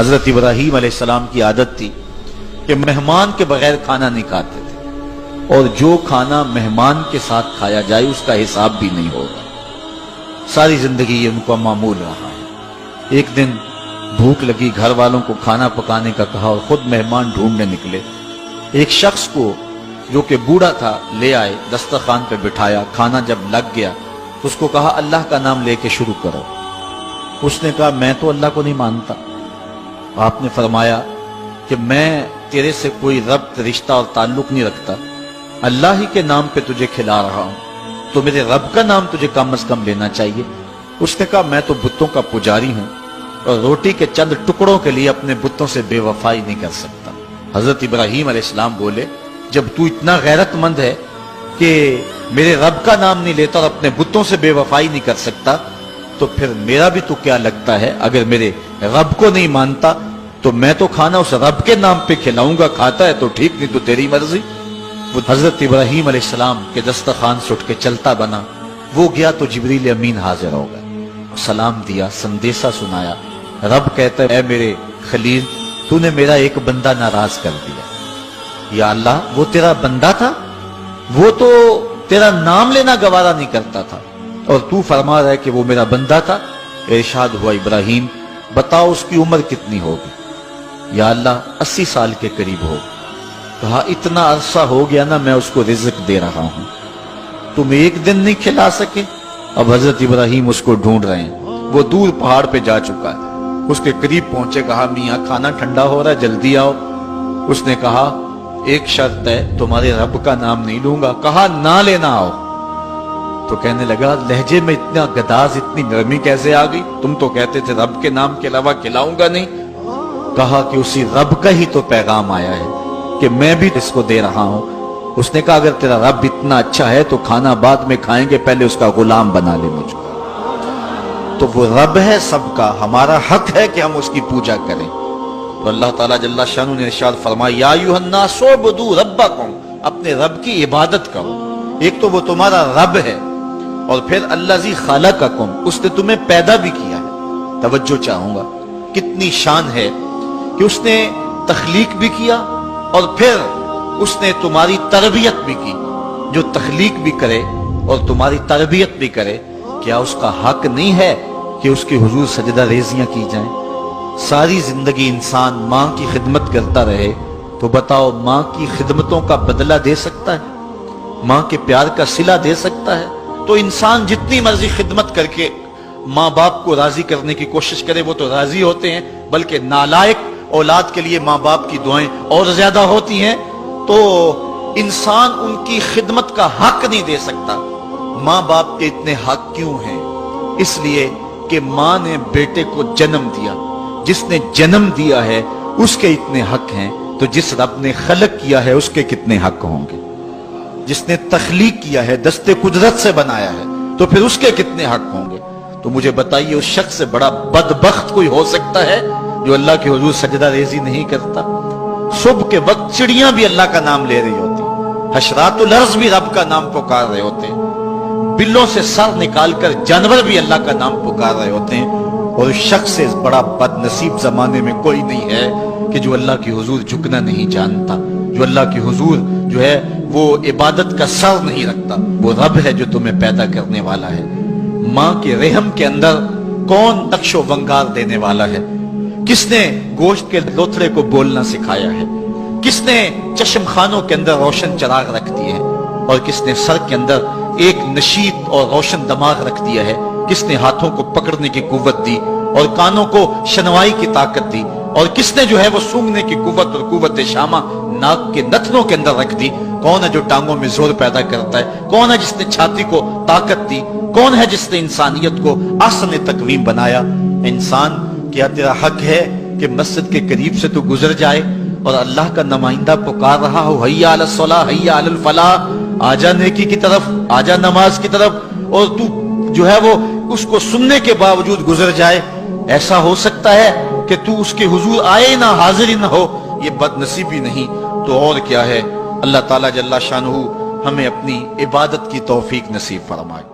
حضرت ابراہیم علیہ السلام کی عادت تھی کہ مہمان کے بغیر کھانا نہیں کھاتے تھے، اور جو کھانا مہمان کے ساتھ کھایا جائے اس کا حساب بھی نہیں ہوگا۔ ساری زندگی یہ ان کو معمول رہا ہے۔ ایک دن بھوک لگی، گھر والوں کو کھانا پکانے کا کہا اور خود مہمان ڈھونڈنے نکلے۔ ایک شخص کو جو کہ بوڑھا تھا لے آئے، دسترخوان پہ بٹھایا، کھانا جب لگ گیا اس کو کہا اللہ کا نام لے کے شروع کرو۔ اس نے کہا میں تو اللہ کو نہیں مانتا۔ آپ نے فرمایا کہ میں تیرے سے کوئی ربط، رشتہ اور تعلق نہیں رکھتا، اللہ ہی کے نام پہ تجھے کھلا رہا ہوں، تو میرے رب کا نام تجھے کم از کم لینا چاہیے۔ اس نے کہا میں تو بتوں کا پجاری ہوں اور روٹی کے چند ٹکڑوں کے لیے اپنے بتوں سے بے وفائی نہیں کر سکتا۔ حضرت ابراہیم علیہ السلام بولے جب تو اتنا غیرت مند ہے کہ میرے رب کا نام نہیں لیتا اور اپنے بتوں سے بے وفائی نہیں کر سکتا، تو پھر میرا بھی تو کیا لگتا ہے، اگر میرے رب کو نہیں مانتا تو میں تو کھانا اس رب کے نام پہ کھلاؤں گا، کھاتا ہے تو ٹھیک نہیں تو تیری مرضی۔ وہ حضرت ابراہیم علیہ السلام کے دسترخوان سے اٹھ کے چلتا بنا، وہ گیا تو جبریل امین حاضر ہو گئے، سلام دیا، سندیسہ سنایا۔ رب کہتا ہے اے میرے خلیل، تو نے میرا ایک بندہ ناراض کر دیا۔ یا اللہ، وہ تیرا بندہ تھا، وہ تو تیرا نام لینا گوارا نہیں کرتا تھا، اور تو فرما رہا ہے کہ وہ میرا بندہ تھا۔ ارشاد ہوا ابراہیم بتاؤ اس کی عمر کتنی ہوگی؟ یا اللہ 80 سال کے قریب ہوگی۔ کہا اتنا عرصہ ہو گیا نا میں اس کو رزق دے رہا ہوں، تم ایک دن نہیں کھلا سکے؟ اب حضرت ابراہیم اس کو ڈھونڈ رہے ہیں، وہ دور پہاڑ پہ جا چکا ہے۔ اس کے قریب پہنچے، کہا میاں کھانا ٹھنڈا ہو رہا ہے جلدی آؤ۔ اس نے کہا ایک شرط ہے، تمہارے رب کا نام نہیں لوں گا۔ کہا نہ لینا آؤ۔ تو کہنے لگا لہجے میں اتنا گداز، اتنی نرمی کیسے آ گئی؟ تم تو کہتے تھے رب کے نام کے علاوہ کھلاؤں گا نہیں۔ کہا کہ اسی رب کا ہی تو پیغام آیا ہے کہ میں بھی اس کو دے رہا ہوں۔ اس نے کہا اگر تیرا رب اتنا اچھا ہے تو کھانا بعد میں کھائیں گے، پہلے اس کا غلام بنا لے مجھ کو۔ تو وہ رب ہے سب کا، ہمارا حق ہے کہ ہم اس کی پوجا کریں۔ تو اللہ تعالیٰ جل شانہ نے ارشاد فرمایا یا ایھا الناس اعبدوا ربکم، اپنے رب کی عبادت کرو۔ ایک تو وہ تمہارا رب ہے، اور پھر الذی خلقکم، اس نے تمہیں پیدا بھی کیا ہے۔ توجہ چاہوں گا کتنی شان ہے کہ اس نے تخلیق بھی کیا اور پھر اس نے تمہاری تربیت بھی کی۔ جو تخلیق بھی کرے اور تمہاری تربیت بھی کرے، کیا اس کا حق نہیں ہے کہ اس کے حضور سجدہ ریزیاں کی جائیں؟ ساری زندگی انسان ماں کی خدمت کرتا رہے تو بتاؤ ماں کی خدمتوں کا بدلہ دے سکتا ہے؟ ماں کے پیار کا صلہ دے سکتا ہے؟ تو انسان جتنی مرضی خدمت کر کے ماں باپ کو راضی کرنے کی کوشش کرے وہ تو راضی ہوتے ہیں، بلکہ نالائق اولاد کے لیے ماں باپ کی دعائیں اور زیادہ ہوتی ہیں۔ تو انسان ان کی خدمت کا حق نہیں دے سکتا۔ ماں باپ کے اتنے حق کیوں ہیں؟ اس لیے کہ ماں نے بیٹے کو جنم دیا، جس نے جنم دیا ہے اس کے اتنے حق ہیں، تو جس رب نے خلق کیا ہے اس کے کتنے حق ہوں گے؟ جس نے تخلیق کیا ہے، دستے قدرت سے بنایا ہے، تو پھر اس کے کتنے حق ہوں گے؟ تو مجھے بتائیے اس شخص سے بڑا بدبخت کوئی ہو سکتا ہے جو اللہ کے حضور سجدہ ریزی نہیں کرتا؟ صبح کے وقت چڑیاں بھی اللہ کا نام لے رہی ہوتی، حشرات الارض بھی رب کا نام پکار رہے ہوتے ہیں، بلوں سے سر نکال کر جانور بھی اللہ کا نام پکار رہے ہوتے ہیں، اور اس شخص سے بڑا بد نصیب زمانے میں کوئی نہیں ہے کہ جو اللہ کی حضور جھکنا نہیں جانتا، جو اللہ کی حضور جو ہے وہ عبادت کا سر نہیں رکھتا۔ وہ رب ہے جو تمہیں پیدا کرنے والا ہے۔ ماں کے رحم کے اندر کون نقش و ونگار دینے والا ہے؟ کس نے گوشت کے لوتھڑے کو بولنا سکھایا ہے؟ کس نے چشم خانوں کے اندر روشن چراغ رکھ دیے ہیں؟ اور کس نے سر کے اندر ایک نشیط اور روشن دماغ رکھ دیا ہے؟ کس نے ہاتھوں کو پکڑنے کی قوت دی اور کانوں کو شنوائی کی طاقت دی؟ اور کس نے جو ہے وہ سونگھنے کی قوت اور قوت شامہ ناک کے نتنوں کے اندر رکھ دی؟ کون ہے جو ٹانگوں میں زور پیدا کرتا ہے؟ کون ہے جس نے چھاتی کو طاقت دی؟ کون ہے جس نے انسانیت کو احسن تقویم بنایا؟ انسان، کیا تیرا حق ہے کہ مسجد کے قریب سے تو گزر جائے اور اللہ کا نمائندہ پکار رہا ہو حیا علی الصلاۃ حیا علی الفلاح، آجا نیکی کی طرف، آجا نماز کی طرف، اور تو جو ہے وہ اس کو سننے کے باوجود گزر جائے؟ ایسا ہو سکتا ہے کہ تو اس کے حضور آئے نہ، حاضر ہی نہ ہو؟ یہ بد نصیبی نہیں تو اور کیا ہے؟ اللہ تعالیٰ جل شانہ ہمیں اپنی عبادت کی توفیق نصیب فرمائے۔